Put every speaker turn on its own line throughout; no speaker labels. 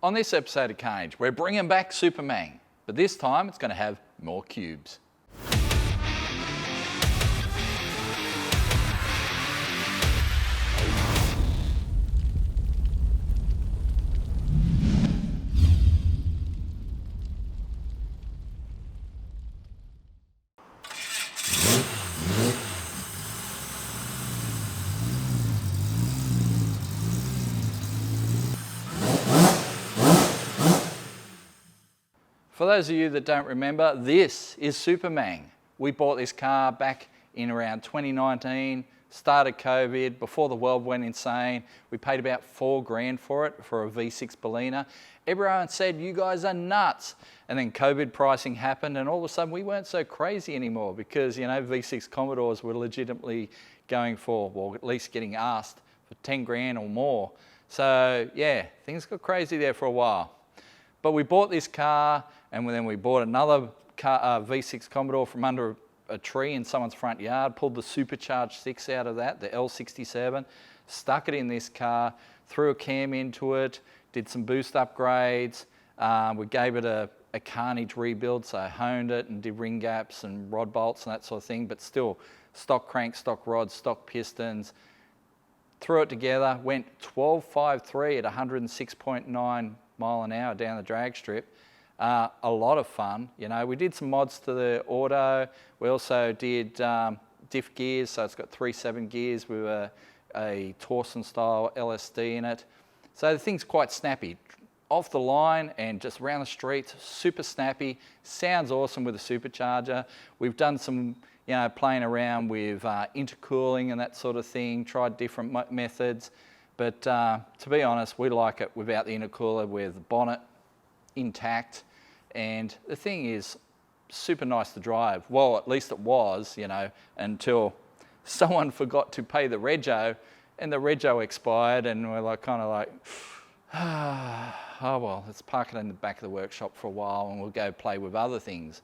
On this episode of Carnage, we're bringing back Supermang, but this time it's going to have more cubes. For those of you that don't remember, this is Supermang. We bought this car back in around 2019, started COVID, before the world went insane. We paid about $4,000 for it, for a V6 Berliner. Everyone said, you guys are nuts. And then COVID pricing happened, and all of a sudden we weren't so crazy anymore because, you know, V6 Commodores were legitimately going for, well, at least getting asked for $10,000 or more. So yeah, things got crazy there for a while. But we bought this car, and then we bought another car, V6 Commodore from under a tree in someone's front yard, pulled the supercharged 6 out of that, the L67, stuck it in this car, threw a cam into it, did some boost upgrades. We gave it a Carnage rebuild, so I honed it and did ring gaps and rod bolts and that sort of thing, but still stock crank, stock rods, stock pistons. Threw it together, went 12.53 at 106.9 mile an hour down the drag strip. A lot of fun, you know. We did some mods to the auto. We also did diff gears, so it's got 3/7 gears with a Torsen style LSD in it. So the thing's quite snappy. Off the line and just around the streets, super snappy. Sounds awesome with a supercharger. We've done some, you know, playing around with intercooling and that sort of thing, tried different methods. But to be honest, we like it without the intercooler, with the bonnet intact. And the thing is super nice to drive. Well, at least it was, you know, until someone forgot to pay the rego, and the rego expired, and we're like, kind of like, oh well, let's park it in the back of the workshop for a while and we'll go play with other things.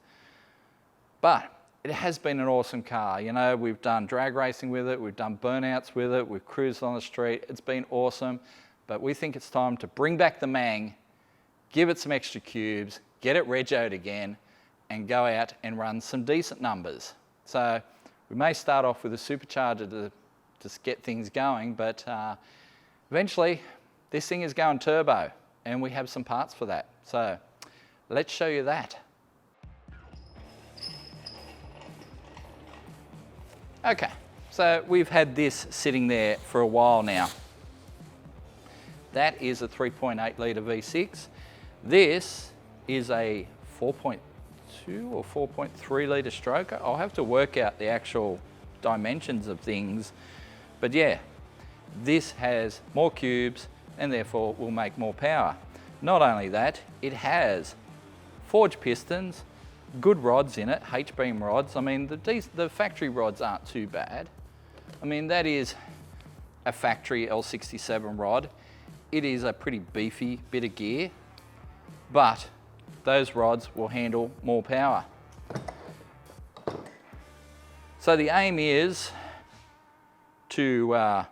But it has been an awesome car. You know, we've done drag racing with it, we've done burnouts with it, we've cruised on the street. It's been awesome, but we think it's time to bring back the Mang, give it some extra cubes, get it regoed again, and go out and run some decent numbers. So we may start off with a supercharger to just get things going, but eventually this thing is going turbo, and we have some parts for that. So let's show you that. Okay, so we've had this sitting there for a while now. That is a 3.8 litre V6. This is a 4.2 or 4.3 litre stroker. I'll have to work out the actual dimensions of things. But yeah, this has more cubes and therefore will make more power. Not only that, it has forged pistons, good rods in it, H-beam rods. I mean, the factory rods aren't too bad. I mean, that is a factory L67 rod. It is a pretty beefy bit of gear, but those rods will handle more power. So the aim is to,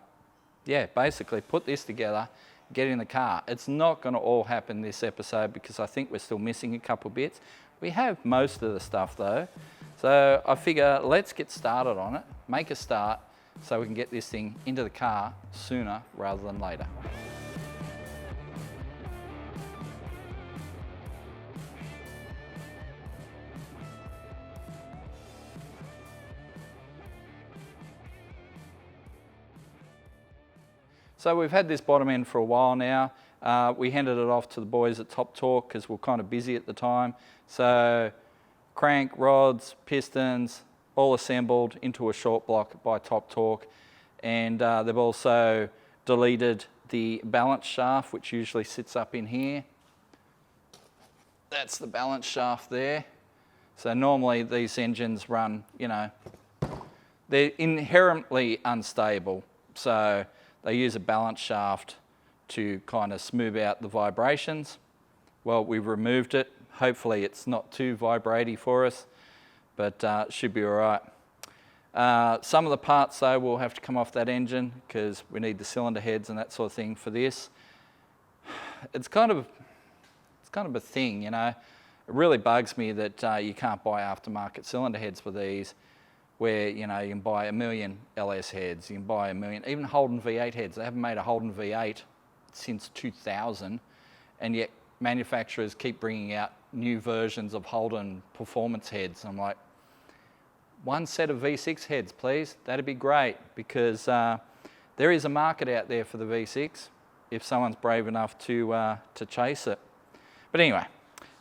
yeah, basically put this together, get in the car. It's not going to all happen this episode because I think we're still missing a couple bits. We have most of the stuff though. So I figure let's get started on it, make a start so we can get this thing into the car sooner rather than later. So we've had this bottom end for a while now. We handed it off to the boys at Top Torque because we were kind of busy at the time. So crank, rods, pistons, all assembled into a short block by Top Torque. And they've also deleted the balance shaft, which usually sits up in here. That's the balance shaft there. So normally these engines run, you know, they're inherently unstable. So they use a balance shaft to kind of smooth out the vibrations. Well, we've removed it. Hopefully it's not too vibraty for us, but it should be all right. Some of the parts though will have to come off that engine because we need the cylinder heads and that sort of thing for this. It's kind of kind of a thing, you know. It really bugs me that you can't buy aftermarket cylinder heads for these, where, you know, you can buy 1 million LS heads, you can buy 1 million, even Holden V8 heads. They haven't made a Holden V8 since 2000, and yet manufacturers keep bringing out new versions of Holden performance heads. I'm like, one set of V6 heads, please. That'd be great, because there is a market out there for the V6 if someone's brave enough to chase it. But anyway,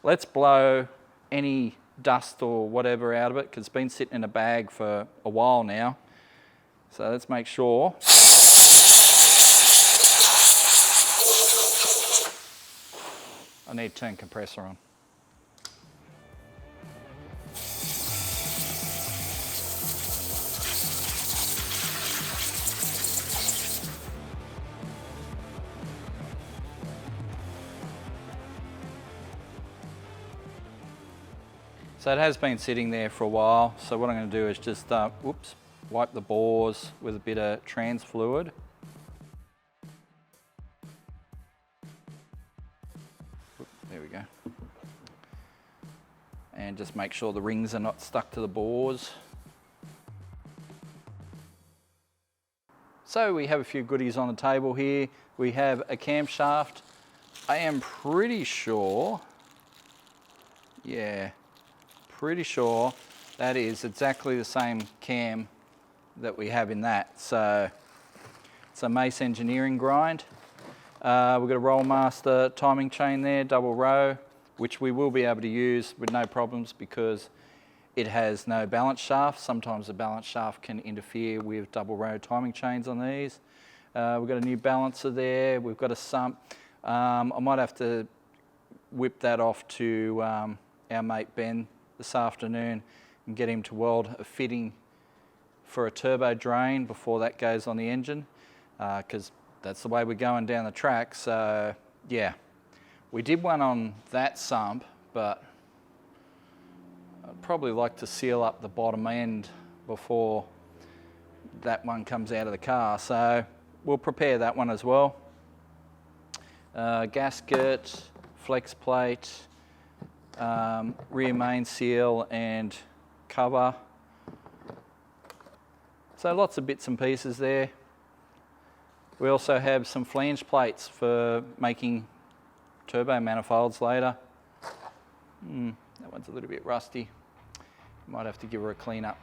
let's blow any dust or whatever out of it, because it's been sitting in a bag for a while now. So let's make sure. I need to turn compressor on. So it has been sitting there for a while. So what I'm going to do is just wipe the bores with a bit of trans fluid. There we go. And just make sure the rings are not stuck to the bores. So we have a few goodies on the table here. We have a camshaft. I am pretty sure, pretty sure that is exactly the same cam that we have in that. So it's a Mace Engineering grind. We've got a Rollmaster timing chain there, double row, which we will be able to use with no problems because it has no balance shaft. Sometimes the balance shaft can interfere with double row timing chains on these. We've got a new balancer there. We've got a sump. I might have to whip that off to our mate Ben this afternoon and get him to weld a fitting for a turbo drain before that goes on the engine, because that's the way we're going down the track. So yeah, we did one on that sump, but I'd probably like to seal up the bottom end before that one comes out of the car. So we'll prepare that one as well. Gasket, flex plate, rear main seal and cover. So lots of bits and pieces there. We also have some flange plates for making turbo manifolds later. That one's a little bit rusty. Might have to give her a clean up.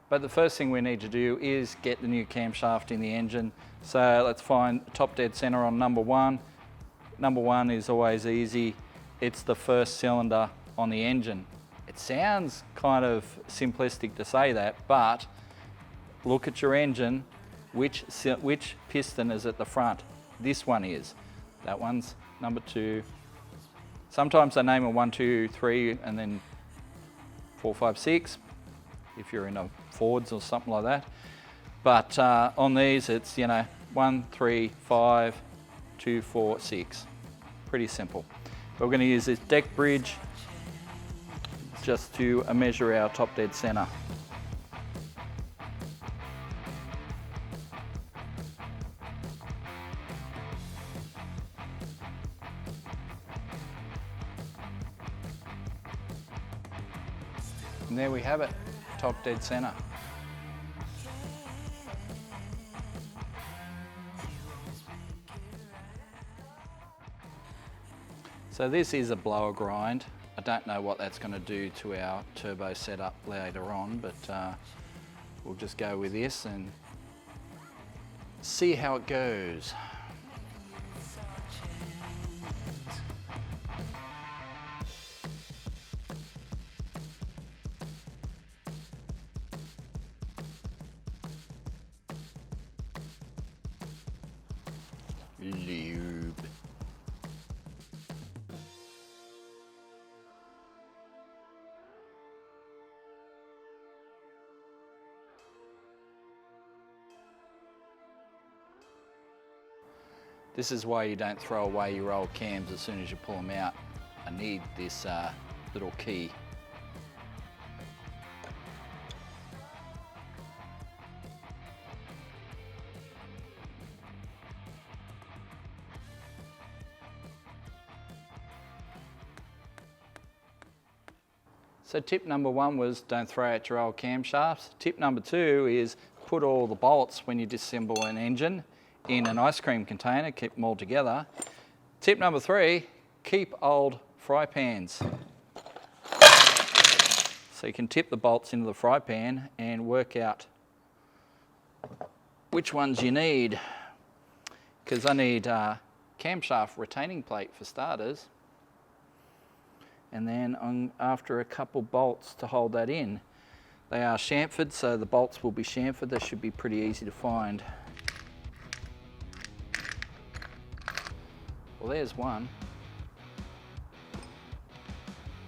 But the first thing we need to do is get the new camshaft in the engine. So let's find top dead center on number one. Number one is always easy. It's the first cylinder on the engine. It sounds kind of simplistic to say that, but look at your engine. Which piston is at the front? This one is. That one's number two. Sometimes they name them 1, 2, 3, and then 4, 5, 6, if you're in a Fords or something like that. But on these, it's, 1, 3, 5, 2, 4, 6. Pretty simple. But we're going to use this deck bridge just to measure our top dead center. And there we have it, top dead center. So this is a blower grind. I don't know what that's going to do to our turbo setup later on, but we'll just go with this and see how it goes. Lube. This is why you don't throw away your old cams as soon as you pull them out. I need this little key. So tip number 1 was don't throw out your old camshafts. Tip number 2 is put all the bolts when you disassemble an engine in an ice cream container, keep them all together. Tip number 3, keep old fry pans. So you can tip the bolts into the fry pan and work out which ones you need. Because I need a camshaft retaining plate for starters. And then after a couple bolts to hold that in. They are chamfered, so the bolts will be chamfered. They should be pretty easy to find. Well, there's one.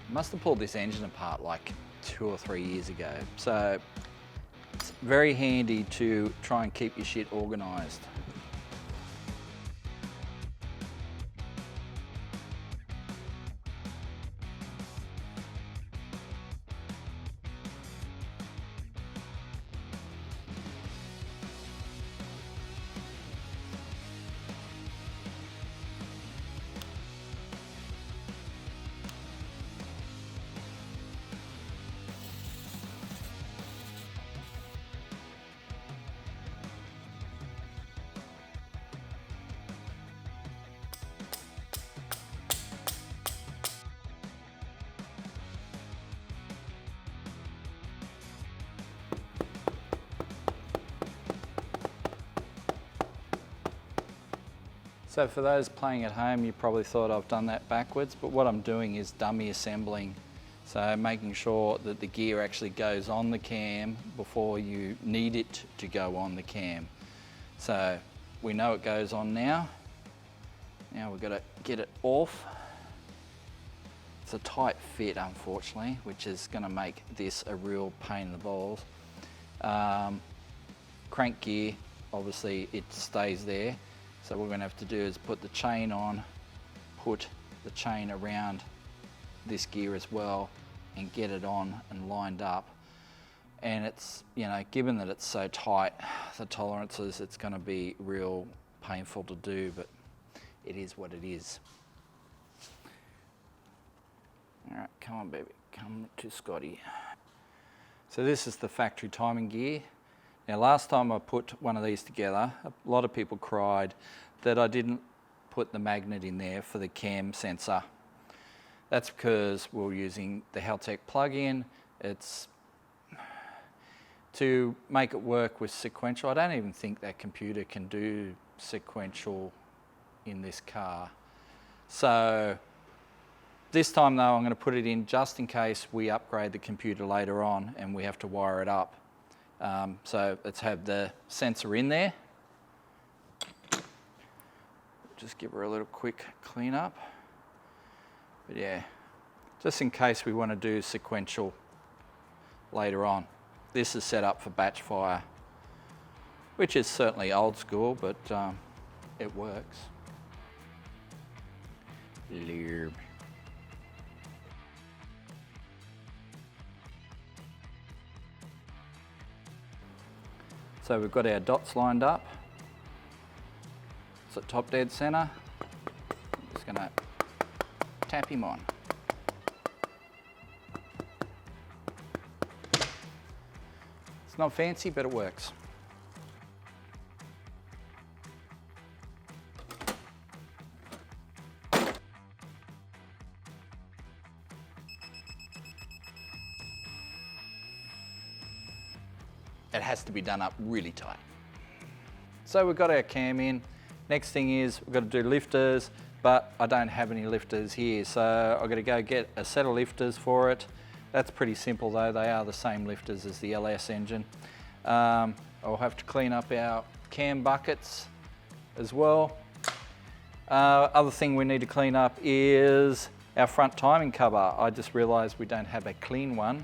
Must have pulled this engine apart like 2 or 3 years ago. So it's very handy to try and keep your shit organised. So for those playing at home, you probably thought I've done that backwards, but what I'm doing is dummy assembling. So making sure that the gear actually goes on the cam before you need it to go on the cam. So we know it goes on now. Now we've got to get it off. It's a tight fit, unfortunately, which is going to make this a real pain in the balls. Crank gear, obviously it stays there. So what we're going to have to do is put the chain on, put the chain around this gear as well and get it on and lined up. And it's, you know, given that it's so tight, the tolerances, it's going to be real painful to do, but it is what it is. All right, come on baby, come to Scotty. So this is the factory timing gear. Now last time I put one of these together, a lot of people cried that I didn't put the magnet in there for the cam sensor. That's because we're using the Haltech plug-in. It's to make it work with sequential. I don't even think that computer can do sequential in this car. So this time though, I'm going to put it in just in case we upgrade the computer later on and we have to wire it up. So let's have the sensor in there. Just give her a little quick clean up. But yeah, just in case we want to do sequential later on. This is set up for batch fire, which is certainly old school, but it works. Lerb. So we've got our dots lined up. It's at top dead center. I'm just going to tap him on. It's not fancy, but it works. It has to be done up really tight. So we've got our cam in. Next thing is we've got to do lifters, but I don't have any lifters here. So I've got to go get a set of lifters for it. That's pretty simple though. They are the same lifters as the LS engine. I'll have to clean up our cam buckets as well. Other thing we need to clean up is our front timing cover. I just realized we don't have a clean one.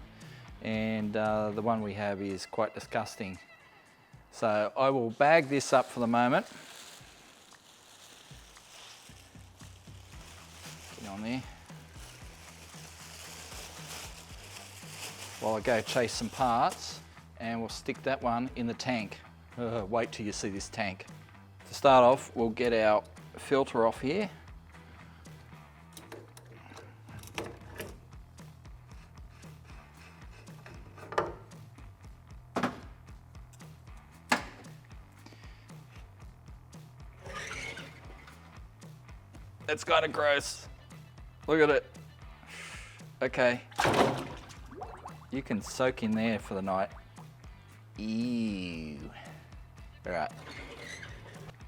And the one we have is quite disgusting. So I will bag this up for the moment. Get on there. While I go chase some parts, and we'll stick that one in the tank. Wait till you see this tank. To start off, we'll get our filter off here. It's kind of gross. Look at it. Okay. You can soak in there for the night. Ew. All right.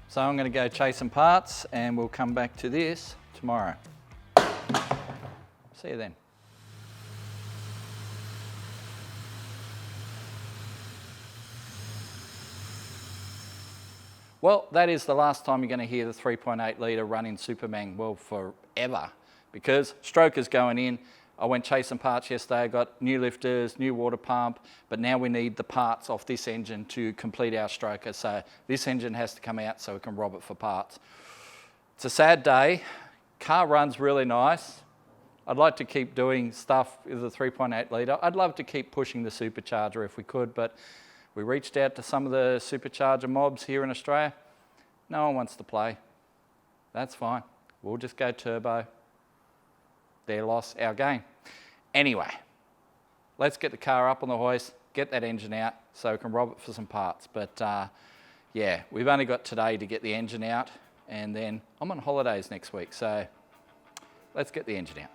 So I'm going to go chase some parts and we'll come back to this tomorrow. See you then. Well, that is the last time you're going to hear the 3.8 litre running Supermang, well, forever, because stroker's going in. I went chasing parts yesterday, I got new lifters, new water pump, but now we need the parts off this engine to complete our stroker. So this engine has to come out so we can rob it for parts. It's a sad day. Car runs really nice. I'd like to keep doing stuff with the 3.8 litre. I'd love to keep pushing the supercharger if we could, but we reached out to some of the supercharger mobs here in Australia. No one wants to play. That's fine. We'll just go turbo. Their loss, our gain. Anyway, let's get the car up on the hoist, get that engine out so we can rob it for some parts. But yeah, we've only got today to get the engine out, and then I'm on holidays next week, so let's get the engine out.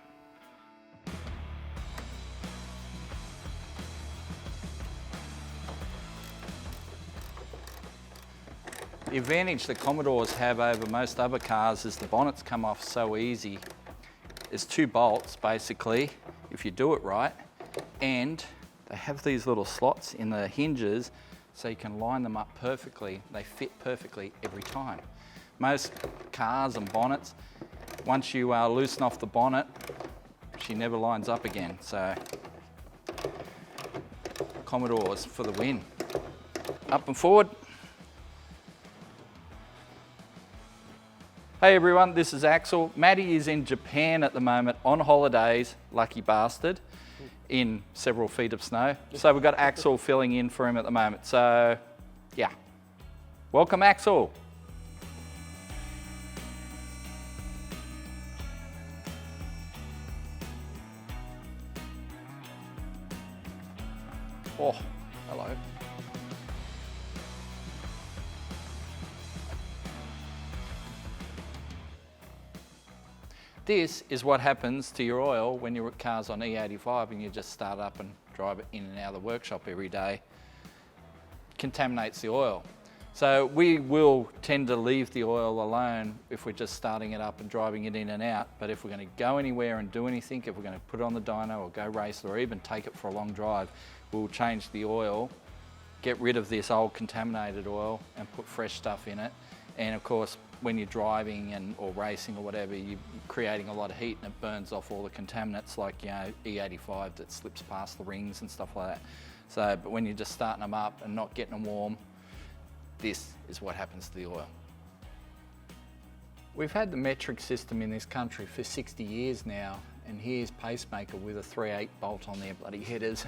The advantage that Commodores have over most other cars is the bonnets come off so easy. There's 2 bolts basically, if you do it right, and they have these little slots in the hinges so you can line them up perfectly. They fit perfectly every time. Most cars and bonnets, once you loosen off the bonnet, she never lines up again. So Commodores for the win. Up and forward. Hey everyone, this is Axel. Matty is in Japan at the moment on holidays, lucky bastard, in several feet of snow. So we've got Axel filling in for him at the moment. So yeah, welcome Axel. Oh, hello. This is what happens to your oil when your car's on E85 and you just start up and drive it in and out of the workshop every day. Contaminates the oil. So we will tend to leave the oil alone if we're just starting it up and driving it in and out. But if we're going to go anywhere and do anything, if we're going to put it on the dyno or go race or even take it for a long drive, we'll change the oil, get rid of this old contaminated oil and put fresh stuff in it. And of course, when you're driving or racing or whatever, you're creating a lot of heat and it burns off all the contaminants like, you know, E85 that slips past the rings and stuff like that. So, but when you're just starting them up and not getting them warm, this is what happens to the oil. We've had the metric system in this country for 60 years now, and here's Pacemaker with a 3/8 bolt on their bloody headers.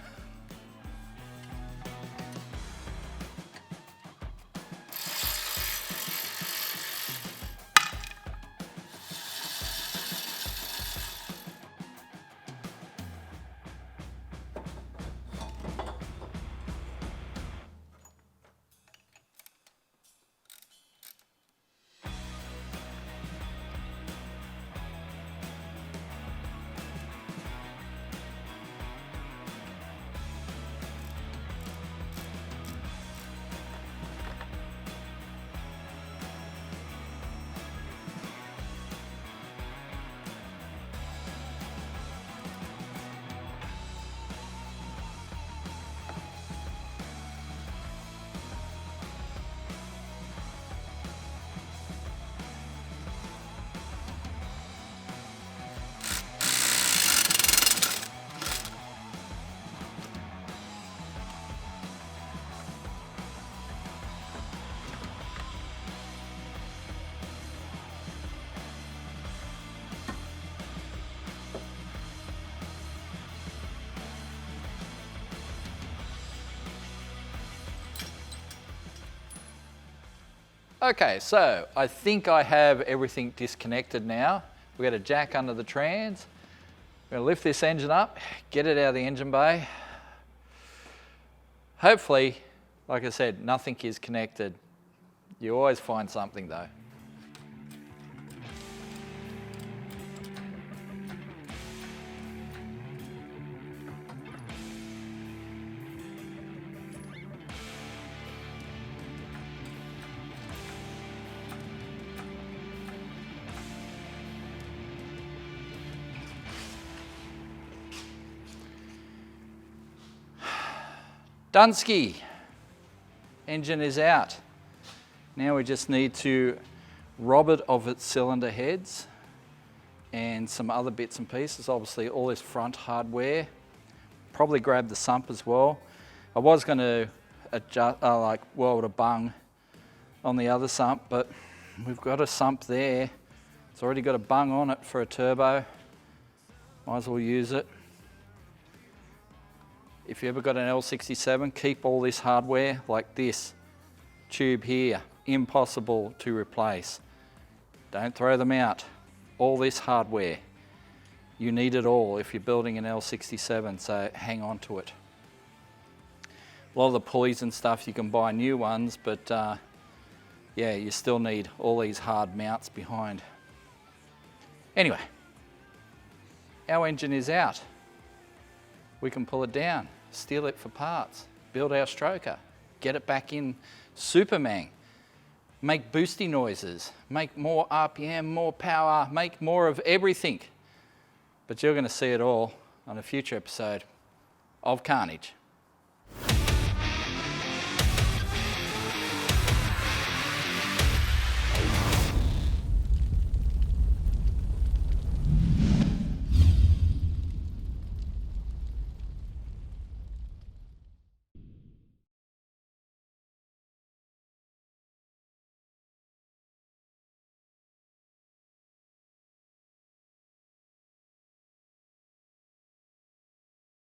Okay, so I think I have everything disconnected now. We've got a jack under the trans. We're gonna lift this engine up, get it out of the engine bay. Hopefully, like I said, nothing is connected. You always find something though. Dunsky. Engine is out. Now we just need to rob it of its cylinder heads and some other bits and pieces. Obviously all this front hardware. Probably grab the sump as well. I was going to adjust, weld a bung on the other sump, but we've got a sump there. It's already got a bung on it for a turbo. Might as well use it. If you ever got an L67, keep all this hardware like this tube here. Impossible to replace. Don't throw them out. All this hardware. You need it all if you're building an L67, so hang on to it. A lot of the pulleys and stuff, you can buy new ones, but yeah, you still need all these hard mounts behind. Anyway, our engine is out. We can pull it down, steal it for parts, build our stroker, get it back in Supermang, make boosty noises, make more RPM, more power, make more of everything. But you're going to see it all on a future episode of Carnage.